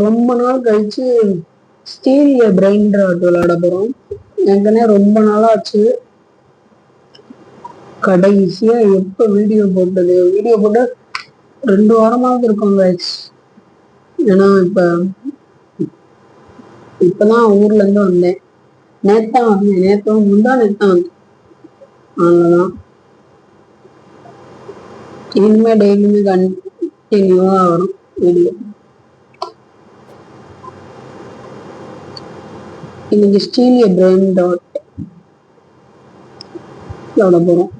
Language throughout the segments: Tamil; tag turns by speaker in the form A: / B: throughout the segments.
A: ரொம்ப நாள் கழிச்சு ஸ்டீலிய பிரெயின் ராட் விளையாட போறோம். எனக்குனே ரொம்ப நாளாச்சு. கடைசியா எப்ப வீடியோ போட்டது? வீடியோ போட்டு 2 வாரமாவது இருக்கும் கைஸ். ஏன்னா இப்பதான் ஊர்ல இருந்து வந்தேன். நேத்தான் வந்தேன். நேத்தான் வந்தேன். அவ்வளவுதான். இனிமே டெய்லியுமே கண்டினியூவா வரும் வீடியோ. இன்னைக்கு ஸ்டீலிய பிரெயின் டாட் விளையாட போறோம்.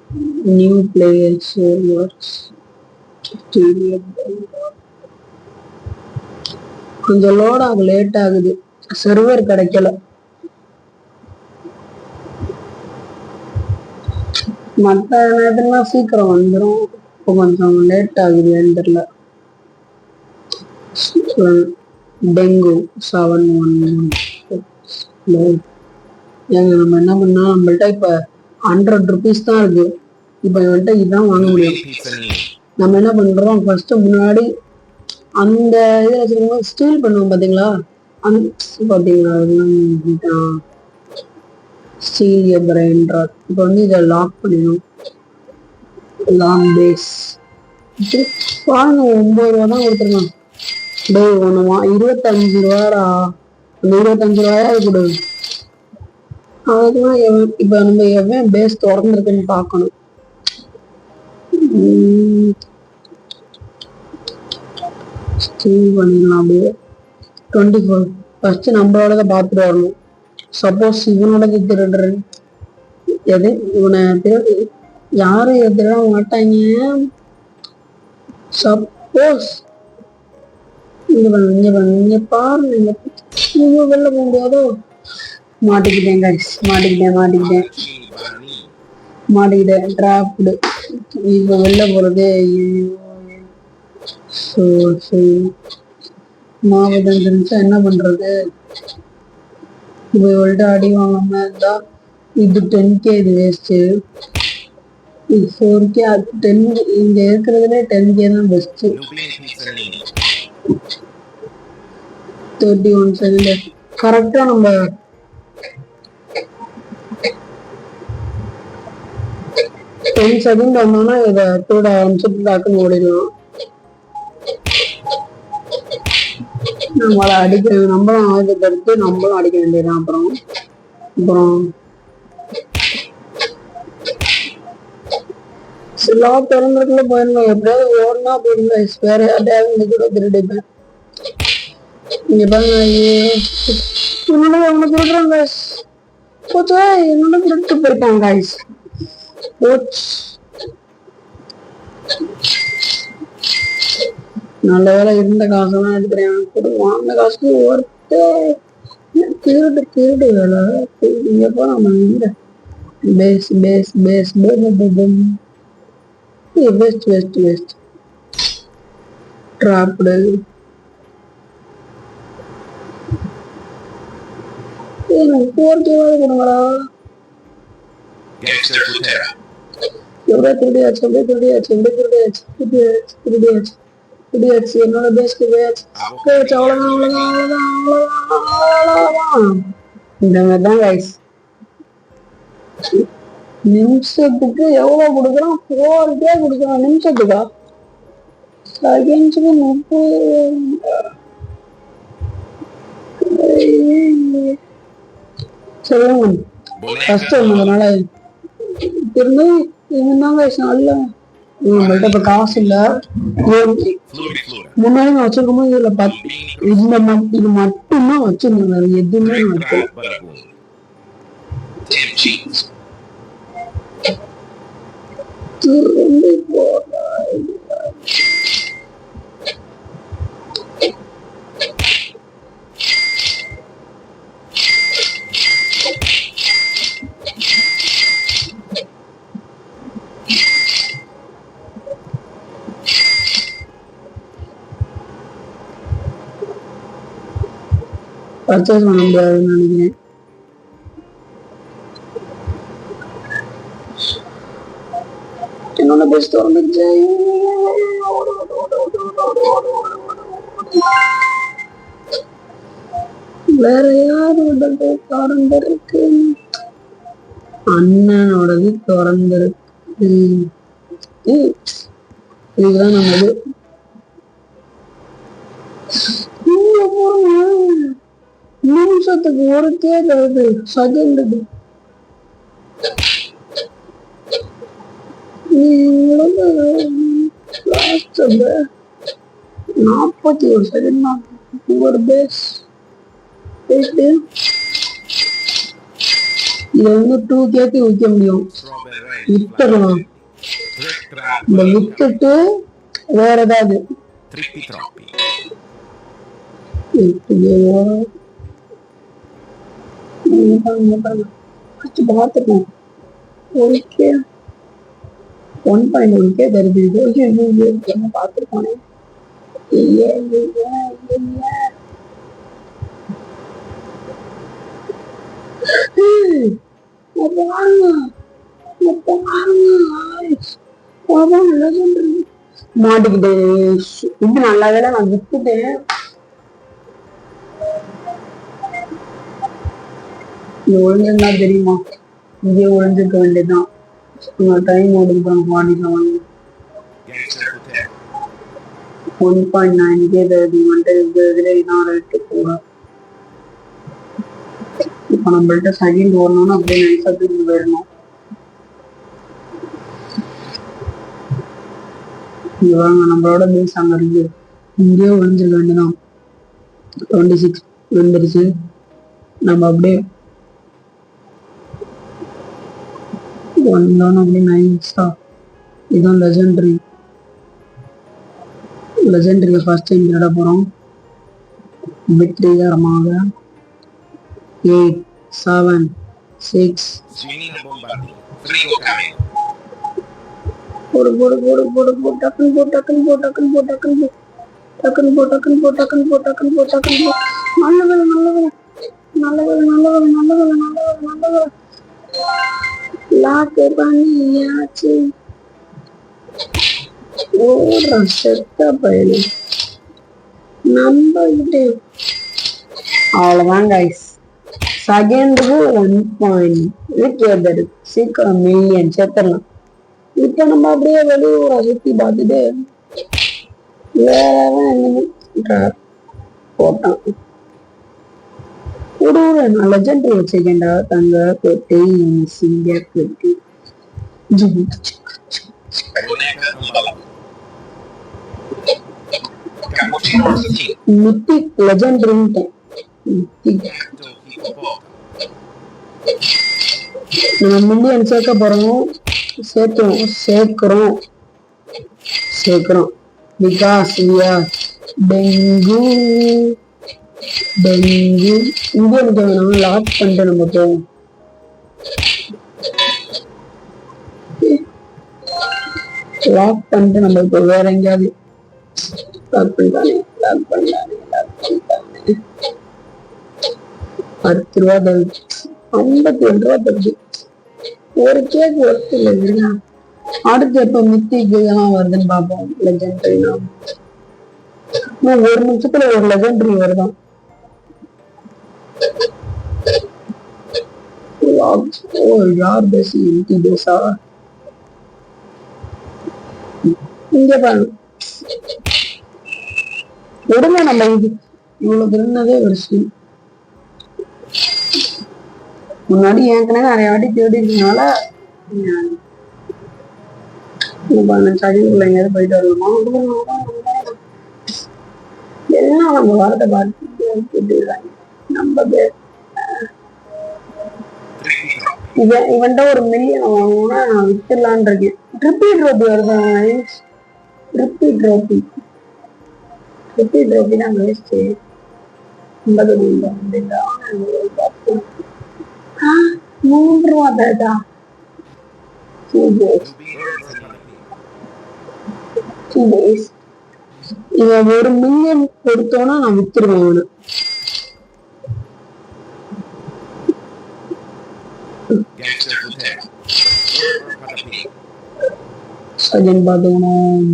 A: நியூ பிளேயர்ஸ் கொஞ்சம் லோட் ஆக லேட் ஆகுது. சர்வர் கிடைக்கல. மற்ற நேரத்துலாம் சீக்கிரம் வந்துடும். இப்போ கொஞ்சம் லேட் ஆகுது. தெரியல. டெங்கு 711. ஏங்க நம்ம என்ன பண்ணா, நம்மள்ட்ட இப்ப 100 rupees தான் இருக்கு. இப்ப இவன்ட்ட இதுதான் வாங்க முடியும். நம்ம என்ன பண்றோம், ஃபர்ஸ்ட் முன்னாடி அந்த இதுல வச்சிருக்கோம், ஸ்டீல் பண்ணுவோம் பாத்தீங்களா? பாத்தீங்களா ஸ்டீலிய பிரெயின் ராட். இப்ப இதை லாக் பண்ணிடணும். லாங் பேஸ் பாருங்க, 9 ரூபா தான் கொடுத்துருக்கான். 25 ரூபாடா. அந்த 25 ரூபாயாவது கொடு. அதுதான் இப்ப நம்ம எவன் பேஸ் திறந்துருக்குன்னு பாக்கணும். பண்ணிடலாம் அப்படியே. 24 ஃபர்ஸ்ட் நம்மளோட பார்த்துட்டு வரணும். சப்போஸ் இவனோடது திருடுறேன், எது இவனை யாரும் திருட மாட்டாங்க. சப்போஸ் இங்க பாருங்க, வெளில போக முடியாதோ. மாட்டிக்கிட்டேன் கைஸ், மாட்டிக்கிட்டேன். டிராப்டு. இப்ப வெளில போறது மாவட்டம் தெரிஞ்சா என்ன பண்றது? இப்ப இவள்கிட்ட அடி வாங்காம இருந்தா இது 10K, இது வேஸ்ட். இது 4K, அது 10. இங்க இருக்கிறதுல 10K தான் பெஸ்ட். 31 செகண்ட் கரெக்டா. நம்ம 10 செகண்ட் வந்தோம்னா இதை தூட ஆரம்பிச்சுட்டு தாக்குன்னு ஓடிடலாம். நம்மளை அடிக்கிறோம், நம்மளும் ஆயுதத்தை எடுத்து நம்மளும் அடிக்க வேண்டியதான். அப்புறம் சில திறந்துக்குள்ள போயிருந்தோம். எப்படியாவது ஓடனா போயிருந்தா வேற யார்ட்டையாவது கூட திருடிப்பேன். இங்க பாருங்க, என்னோட அவங்க திருடுறாங்க. என்னோட திருட்டு போயிட்டாங்க கைஸ். நல்ல வேலை இருந்த காசெல்லாம் எடுக்கிறேன். வாங்க காசுக்கு ஒருத்தே திருடு வேலை. இங்கப்போ நம்ம பேஸ் வேஸ்ட் ட்ராப்டு. எனக்கு 4K கொடுங்கடா. எவ்வளோ திருடியாச்சு. என்னோட பேஸ்க்கு போயாச்சு. அவ்வளவுதான். இந்த மாதிரிதான் கைஸ். நிமிஷத்துக்கு எவ்வளவு கொடுக்குறான்? 4K கொடுக்குறான் நிமிஷத்துக்கா? செகண்ட்ஸுக்கு 30. சொல்லுங்க. ஃபர்ஸ்ட் அதனால திரும்ப இவங்க நல்ல. நம்மள்ட்ட இப்ப காசு இல்ல. முன்னாடி நான் வச்சிருக்கும் போது இதுல இது மட்டும்தான் வச்சிருந்தேன். வேற எதுவுமே வைக்கல. பர்ச்சேஸ் பண்ண முடியாதுன்னு நினைக்கிறேன். இன்னொன்னு பேசி திறந்துருச்சு. வேற யாரோட திறந்திருக்கு? அண்ணனோடது திறந்திருக்கு. இதுதான் நம்ம நிமிஷத்துக்கு ஒரு கேட்கறது செகண்ட். நாற்பத்தி ஒரு செகண்ட் தான் ஒரு பேஸ். இதை வந்து 2Kக்கு விற்க முடியும். வித்துடலாம். இந்த வித்துட்டு வேற ஏதாவது பார்த்துக்கோம். 1.1K தருது. என்ன பார்த்துருக்கோனே. மாட்டிக்கிட்டு இது நல்ல வேலை நான் விட்டுட்டேன். இது ஒழிஞ்சிருந்தா தெரியுமா? இங்கே ஒழிஞ்சிருக்க வேண்டியதுதான். டைம் ஓடுது. 1.9K தருது. இதுல இதான் ரேட்டு கூட. இப்ப நம்மள்ட்ட செகண்ட் வரணும்னு அப்படியே நைஸா திரும்பி போயிடணும். இவங்க நம்மளோட மீன்ஸ் அங்க இருக்கு. இங்கேயே ஒழிஞ்சிருக்க வேண்டியதான். 26 வந்துருச்சு. நம்ம அப்படியே வந்தோம். அப்படியே நைஸா இதுதான் லெஜெண்டரியில ஃபர்ஸ்ட் டைம் விளையாட போறோம். வெற்றிகரமாக 8 7 6 போடு போடு போடு போடு போடு டக்குன்னு போ டக்குன்னு போ டக்குன்னு போ டக்குன்னு போ டக்குன்னு போ டக்குன்னு போ டக்குன்னு போ டக்குன்னு போ டக்குன்னு போ. நல்ல வேலை நல்ல வேலை நல்ல வேலை நல்ல வேலை நல்ல வேலை நல்ல வேலை நல்ல வேலை. லாக்கு பண்ணியாச்சு. ஓடுறான் செத்த பையன் நம்பிட்டு. அவ்வளவுதான் கைஸ். செகண்டுக்கு 1.8 சீக்கிரம் மில்லியன் சேர்த்துடலாம். இப்ப நம்ம அப்படியே வெளியூரை சுத்தி பார்த்துட்டு வேற போட்டான். ஒரு நான் லெஜெண்டரி வச்சுக்கேன்டா. தங்க பெட்டி சிங்க பெட்டி மித்திக் லெஜெண்டரின்ட்டு நம்ம மில்லியன் சேர்க்க போறோம். சேர்க்கிறோம் பிகாஸ் டெங்கு இந்தியன் வேணும். லாக் பண்ணிட்டு நம்ம போவோம். லாக் பண்ணிட்டு நம்ம இப்போ வேற எங்கேயாவது லாக் பண்ணிட்டானே 10 ரூபா தருது. 52 ரூபா தருது. ஒரு கேக் ஒர்த்து இல்லை. அடுத்து எப்ப மித்திக்கு இதெல்லாம் வருதுன்னு பார்ப்போம். லெஜெண்டரினா ஒரு நிமிஷத்துல ஒரு லெஜெண்டரி வருதான். யார் பேசி பேசா இங்க பாருங்க. உடனே நம்ம இது இவ்வளவு இருந்ததே ஒரு விஷயம். முன்னாடி ஏற்கனவே நிறைய வாட்டி தேடினால எங்கேயாவது போயிட்டு வரலாமா எல்லாம் நம்ம வாரத்தை பார்த்து நம்ம இவன்ட்ட ஒரு மில்லியன் வாங்கணும்னா நான் வித்துடலான் இருக்கேன். ரிப்பீட் ட்ரோபி வருதாங்க. ரிப்பீட் ட்ரோபி தான் வேஸ்ட். 3 ரூபா தாட்டா. இவன் 1 மில்லியன் கொடுத்தோன்னா நான் வித்துருவேன். அவனு சஜன் பாத்துக்கணும்.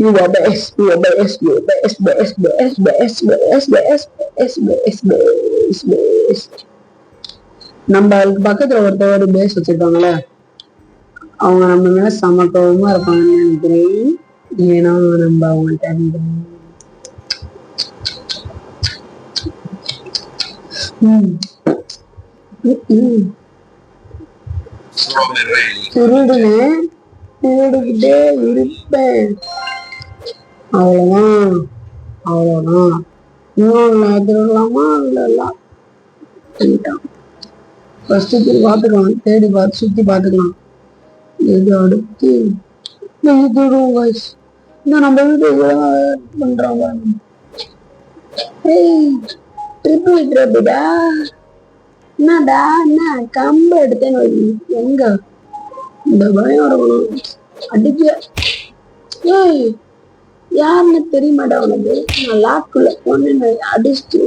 A: You are best, you are best, you are best, best, best, best, best, best, best, best, best, best. நம்ம அதுக்கு பக்கத்துல ஒருத்தர் ஒரு பேஸ் வச்சிருக்காங்களே, அவங்க நம்ம மேல சமக்கவமா இருப்பாங்கன்னு நினைக்கிறேன். ஏன்னா நம்ம அவங்கள்ட்ட திருடுகிட்டே இருப்பேன். அவ்வளவுதான், அவ்வளவுதான். இன்னும் திருடலாமா இல்லலாம் ஃபர்ஸ்ட் பாத்துக்கலாம், தேடி பார்த்து சுத்தி பாத்துக்கலாம். இது அடுத்து இந்த நம்ம வீட்டு பண்றாங்க. என்னடா என்ன கம்பு எடுத்தேன்னு எங்க இந்த பயம் இருக்கணும் அடிக்க. ஏய் யாருன்னு தெரிய மாட்டா உனக்கு? நான் லாக்குள்ள பொண்ணு அடிச்சுட்டு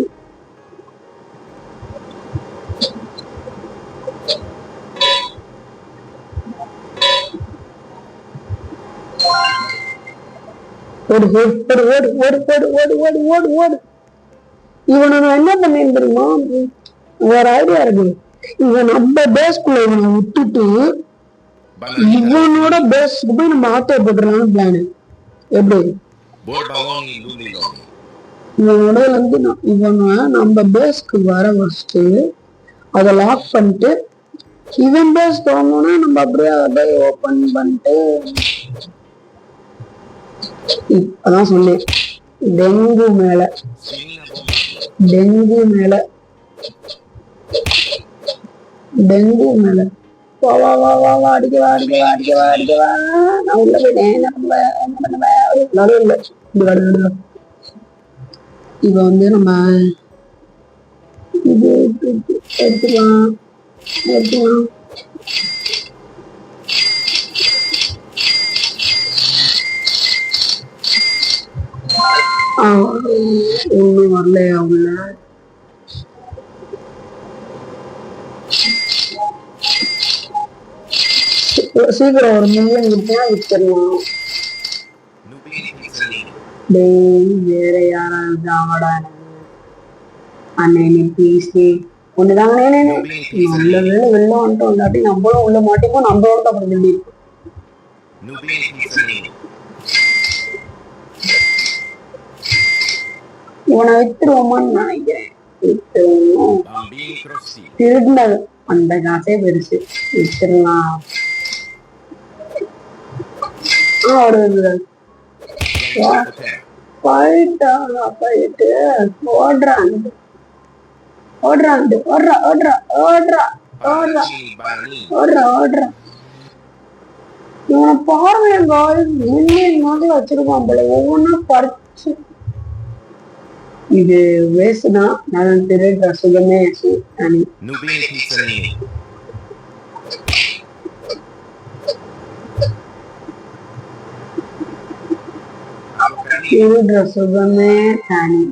A: ஓடு ஓடு ஓடு ஓடு ஓடு ஓடு ஓடு ஓடு ஓடு. இவனை நான் என்ன பண்ணேன்னு தெரியுமா? வேற ஐடியா இருக்கு. இவன் நம்ம பேஸ்குள்ள இவனை விட்டுட்டு இவனோட பேஸ்க்கு போய் நம்ம ஆட்டோ போட்டுடலாம்னு பிளானு. எப்படி இவனோட வந்து இவனை நம்ம பேஸ்க்கு வர வச்சுட்டு அதை லாக் பண்ணிட்டு இவன் பேஸ் தோணுன்னா நம்ம அப்படியே அதை ஓபன் பண்ணிட்டு அதான் சொன்னேன். டெங்கு மேல டெங்கு மேல டெங்கு மேல வா வா வா வா வா அடிக்க வா அடிக்க வா அடிக்க வா அடிக்க வா. நான் உள்ள போயிட்டேன். என்ன பண்ணுவேன் இல்லை. இப்ப வந்து நம்ம இது எடுத்துக்கலாம் எடுத்துக்கலாம். ஒண்ணும் வரலையா உள்ள? சீக்கிரம் ஒரு மில்லியன் கிட்டா வித்துடலாம். வேற யாராவது ஆவடா அண்ணே ப்ளீஸ் ஒண்ணுதாங்க. நல்ல வேலை வெளில வந்துட்டோம், இல்லாட்டி நம்மளும் உள்ள மாட்டிப்போம். நம்மளோட அப்புறம் சொல்லி இவனை வித்துருவோமான்னு நினைக்கிறேன். வித்துருவோம். திருடினது அந்த காசே பெருசு. வித்துடலாம். போயிட்டு ஓடுறான் ஓடுறான் ஓடுறா ஓடுறா ஓடுறா ஓடுறா ஓடுறா ஓடுறா. இவனை பார்வையா மாதிரி வச்சிருக்கான் போல ஒவ்வொன்னா பறிச்சு. இது வேஸ்ட்தான். நான் திருடுற சுகமே திருடுற சுகமே தனி.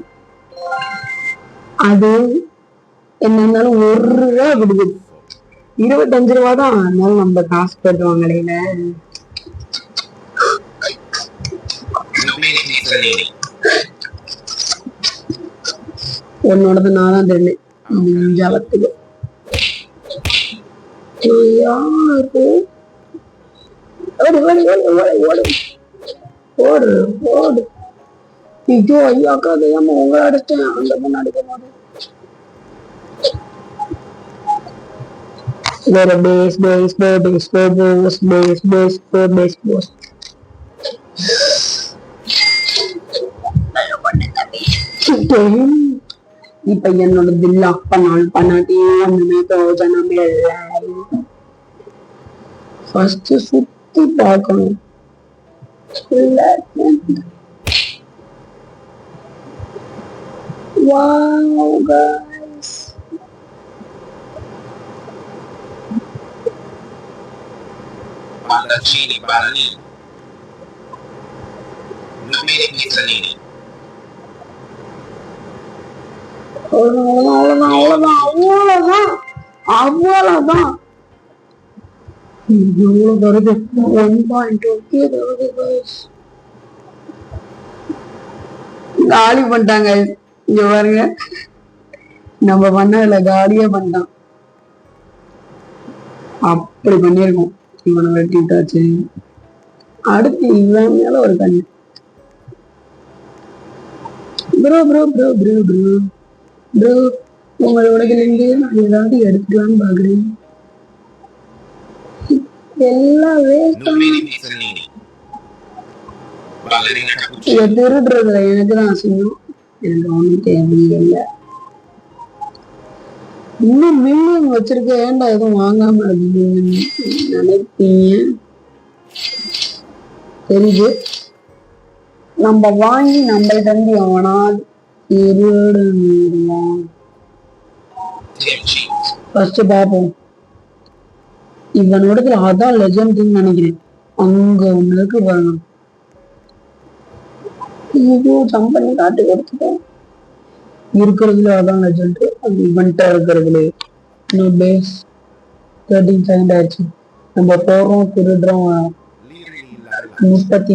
A: அது என்ன இருந்தாலும் 1 ரூபா விடுது, 25 ரூபா தான். அதனால நம்ம காசு போட்டுவாங்க இடையில. உன்னோடது நான் தான் தெரியும் ஜாலத்துக்கு. யாரு ஓடு ஓடு ஓடு ஓடு. ஐயோ ஐயாக்கா தெரியாம உங்களை அடிச்சேன். அந்த பொண்ணு அடிக்க மாட்டேன். வேற பேஸ் பேஸ் பேஸ் பேஸ் பேஸ் பேஸ் பேஸ் பேஸ். இப்ப என்னோட பில் ஆஃப் பண்ணாட்டி ஒண்ணுமே பிரயோஜனமே இல்லை. ஃபர்ஸ்ட் சுத்தி பார்க்கணும். Wow, guys.
B: Patatini bananini. Nubini pizzanini.
A: அவ்வளவுதான் வருது 1.2 காலி பண்ணிட்டாங்க. இங்க பாருங்க, நம்ம பண்ணல காலியே பண்ணிட்டான். அப்படி பண்ணிருக்கோம். இவனை வெட்டிட்டாச்சு. அடுத்து இவன் மேல ஒரு கண்ணு. Bro bro bro bro bro bro உங்களோட இருந்து நான் ஏதாவது எடுத்துக்கலான்னு பாக்குறேன். எல்லாம் திருடுறதுல எனக்கு தான் அசிங்கம். எனக்கு ஒன்றும் தேவையில்லை. இன்னும் மில்லியன் வச்சிருக்க, ஏன்டா எதுவும் வாங்காம இருக்கீங்கன்னு நினைப்பீங்க. தெரியுது, நம்ம வாங்கி நம்மள தம்பி அவனா திருடலாம். ஃபர்ஸ்ட் பாப்போம். இவனோடதுல அதான் லெஜண்ட்னு நினைக்கிறேன். அங்க ஒண்ணு இருக்கு பாருங்க. இது ஜம்ப் பண்ணி காட்டு எடுத்துட்டேன். இருக்கிறதுல அதான் லெஜண்ட். அது இவன்ட்டா இருக்கிறதுல இன்னும் பேஸ் 13 செகண்ட் ஆயிடுச்சு. நம்ம போறோம், திருடுறோம். 30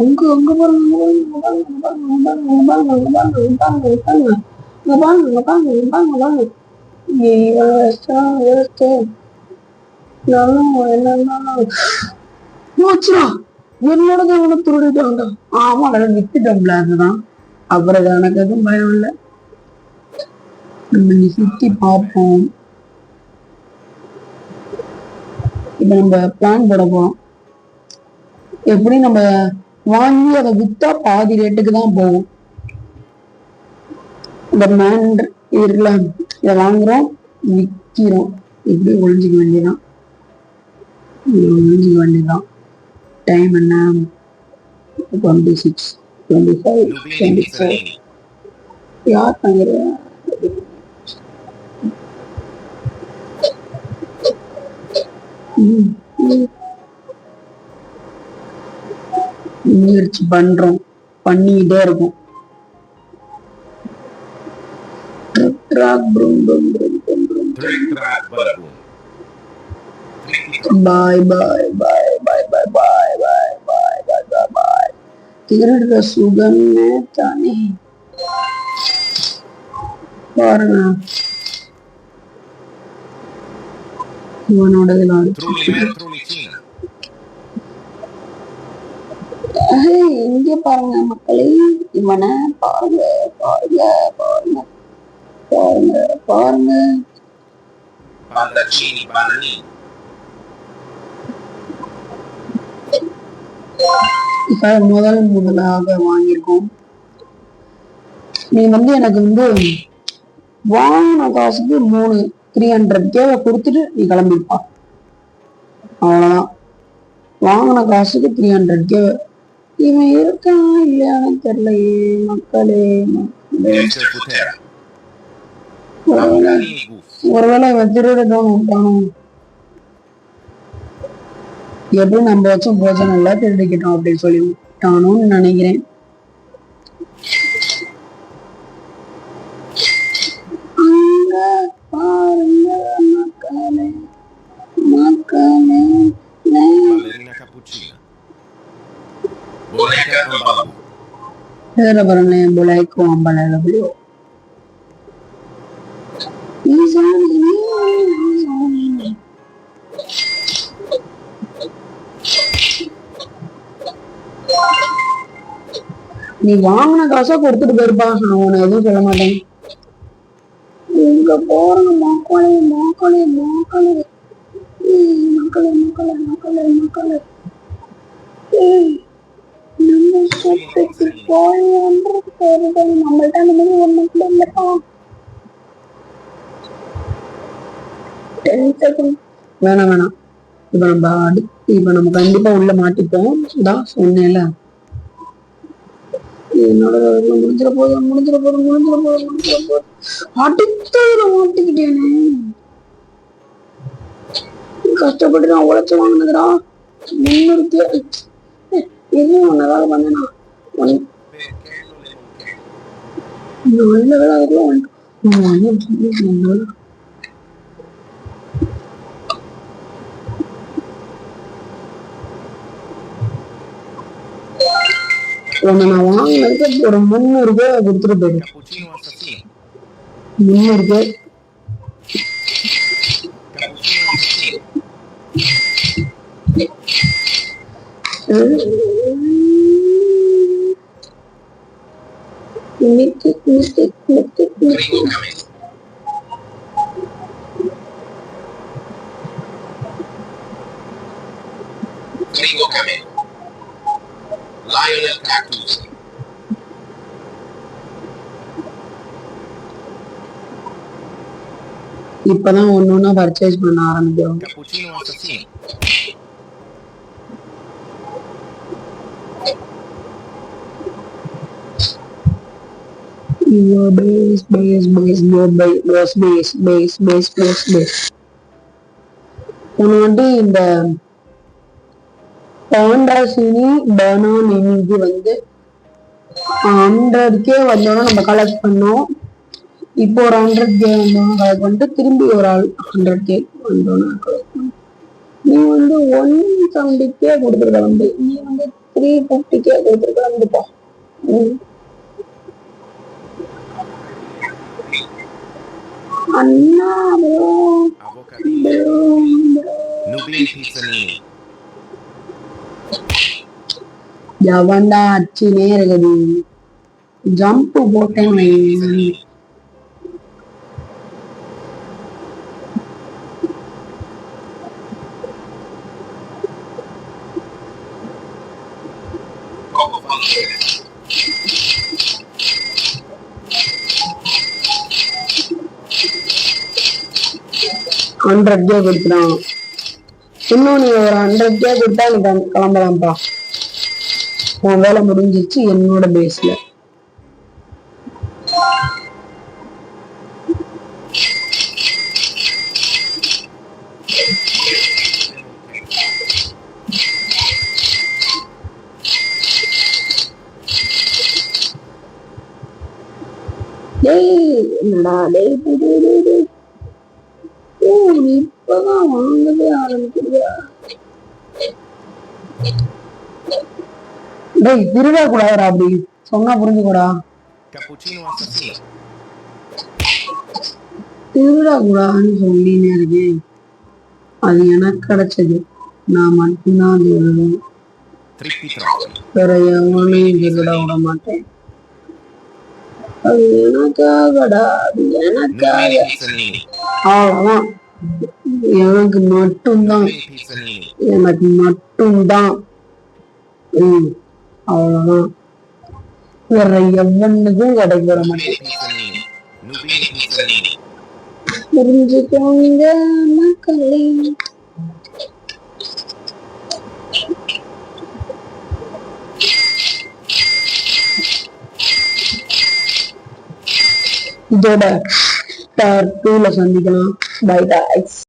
A: அங்க அங்க பாருங்க. என்னோட திருடிட்டாங்க. ஆமா, வித்துட்டோம்ல, அதுதான். அப்புறம் எனக்கு எதுவும் பயம் இல்லை. நம்ம சுத்தி பார்ப்போம். இப்ப நம்ம பிளான் போட போறோம். எப்படி நம்ம வாங்கி அதை வித்தா பாதி ரேட்டுக்கு தான் போகும். இந்த மேன் இருக்குல்ல, இதை வாங்குறோம், விற்கிறோம். இப்படி ஒழிஞ்சிக்க வேண்டியதான். டைம் என்ன? 26, 25, 24. யார் தங்குற? முயற்சி பண்றோம், பண்ணிக்கிட்டே இருக்கும். பாய் பாய் பாய் பாய் பாய் பாய் பாய் பாய் பாய் பாய் பாய். திருடுற சுகமே தானே. பாருங்க, இவனோட இங்க பாருங்க மக்களே, இவனை பாருங்க பாருங்க பாருங்க பாருங்க பாருங்க. இப்ப முதலாக வாங்கியிருக்கோம். நீ எனக்கு வாங்கின காசுக்கு 300K கொடுத்துட்டு நீ கிளம்பிப்பா. அவ்வளவுதான். வாங்கின காசுக்கு 300K. இவன் இருக்கான் இல்லையான்னு தெரியலையே மக்களே. ஒருவேளை இவன் திருடதான் விட்டானோ. எப்படி நம்ம வச்சும் போச்சனை இல்ல, திருடிக்கிட்டோம் அப்படின்னு சொல்லி விட்டானோன்னு நினைக்கிறேன். பாருங்க மக்களே மக்களே. வேற பாருங்க, புலைக்கும் அம்பளோ. நீ வாங்கின காசா கொடுத்துட்டு போயிருப்பா. நான் உன்னை எதுவும் சொல்ல மாட்டேன். இங்க போறோம் மக்களே மக்களே மக்களே மக்களே மக்களே மக்களே மக்களே. நம்ம சொத்துக்கு நம்மள்ட்ட அந்த மாதிரி ஒண்ணு இல்லப்பா. 10 செகண்ட் வேணாம். இப்ப நம்ம கண்டிப்பா உள்ள மாட்டிப்போம் தான் சொன்னேன்ல. என்னோட முடிஞ்சிட போதும். அடுத்த மாட்டிக்கிட்டேனே. கஷ்டப்பட்டு நான் உழைச்சு வாங்கினதுடா 300 எதுவும் ஒன்னதால பண்ணேனா நல்ல வேலை அதுக்குள்ள நான் வாங்கினதுக்கு ஒரு 300 ரூபாய் கொடுத்துட்டு போயிடு. 300 ரூபாய்
B: Lionel Cactus.
A: இப்பதான் ஒன்னொன்னா பர்ச்சேஸ் பண்ண ஆரம்பிக்கிறோம்.
B: Cappuccino assassino.
A: இந்த பாண்டாசினி பனானிக்கு வந்து 100K வந்தோம்னா நம்ம கலெக்ட் பண்ணோம். இப்போ ஒரு 100K வந்தோம்னா கலெக்ட் பண்ணிட்டு திரும்பி ஒரு 100K வந்தோம்னா நீ வந்து 170K கொடுத்துருக்க வந்து நீ வந்து 350K கொடுத்துருக்க வந்துப்பா. அண்ணா
B: Nubian Pizzanini.
A: எவன்டா அச்சினே இருக்குது ஜம்ப் போட்டேன். $100K கொடுத்துறான். இன்னும் நீ ஒரு 100K கொடுத்தா நீ கிளம்பலாம்ப்பா. உன் வேலை முடிஞ்சிச்சு என்னோட பேஸ்ல. என்னடா இப்பதான் வாங்கவே ஆரம்பிக்கிறியா? திருடா கூடாதுடா, அப்படி சொன்னா புரிஞ்சுக்கூடா. திருடா கூடாதுன்னு சொல்லினே இருக்கேன். அது எனக்கு கிடைச்சது, நான் மட்டும்தான் திருடுவேன். வேற எவனையும் திருட விட மாட்டேன். அது எனக்காகடா, அது எனக்காக. அவ்வளவுதான், எனக்கு மட்டும்தான், எனக்கு மட்டும்தான். அவ்வளவுதான், வேற எவனுக்கும் கிடைக்க வர மாட்டேன். புரிஞ்சுக்கோங்க மக்களே. இதோட part 2ல சந்திக்கலாம். Bye guys.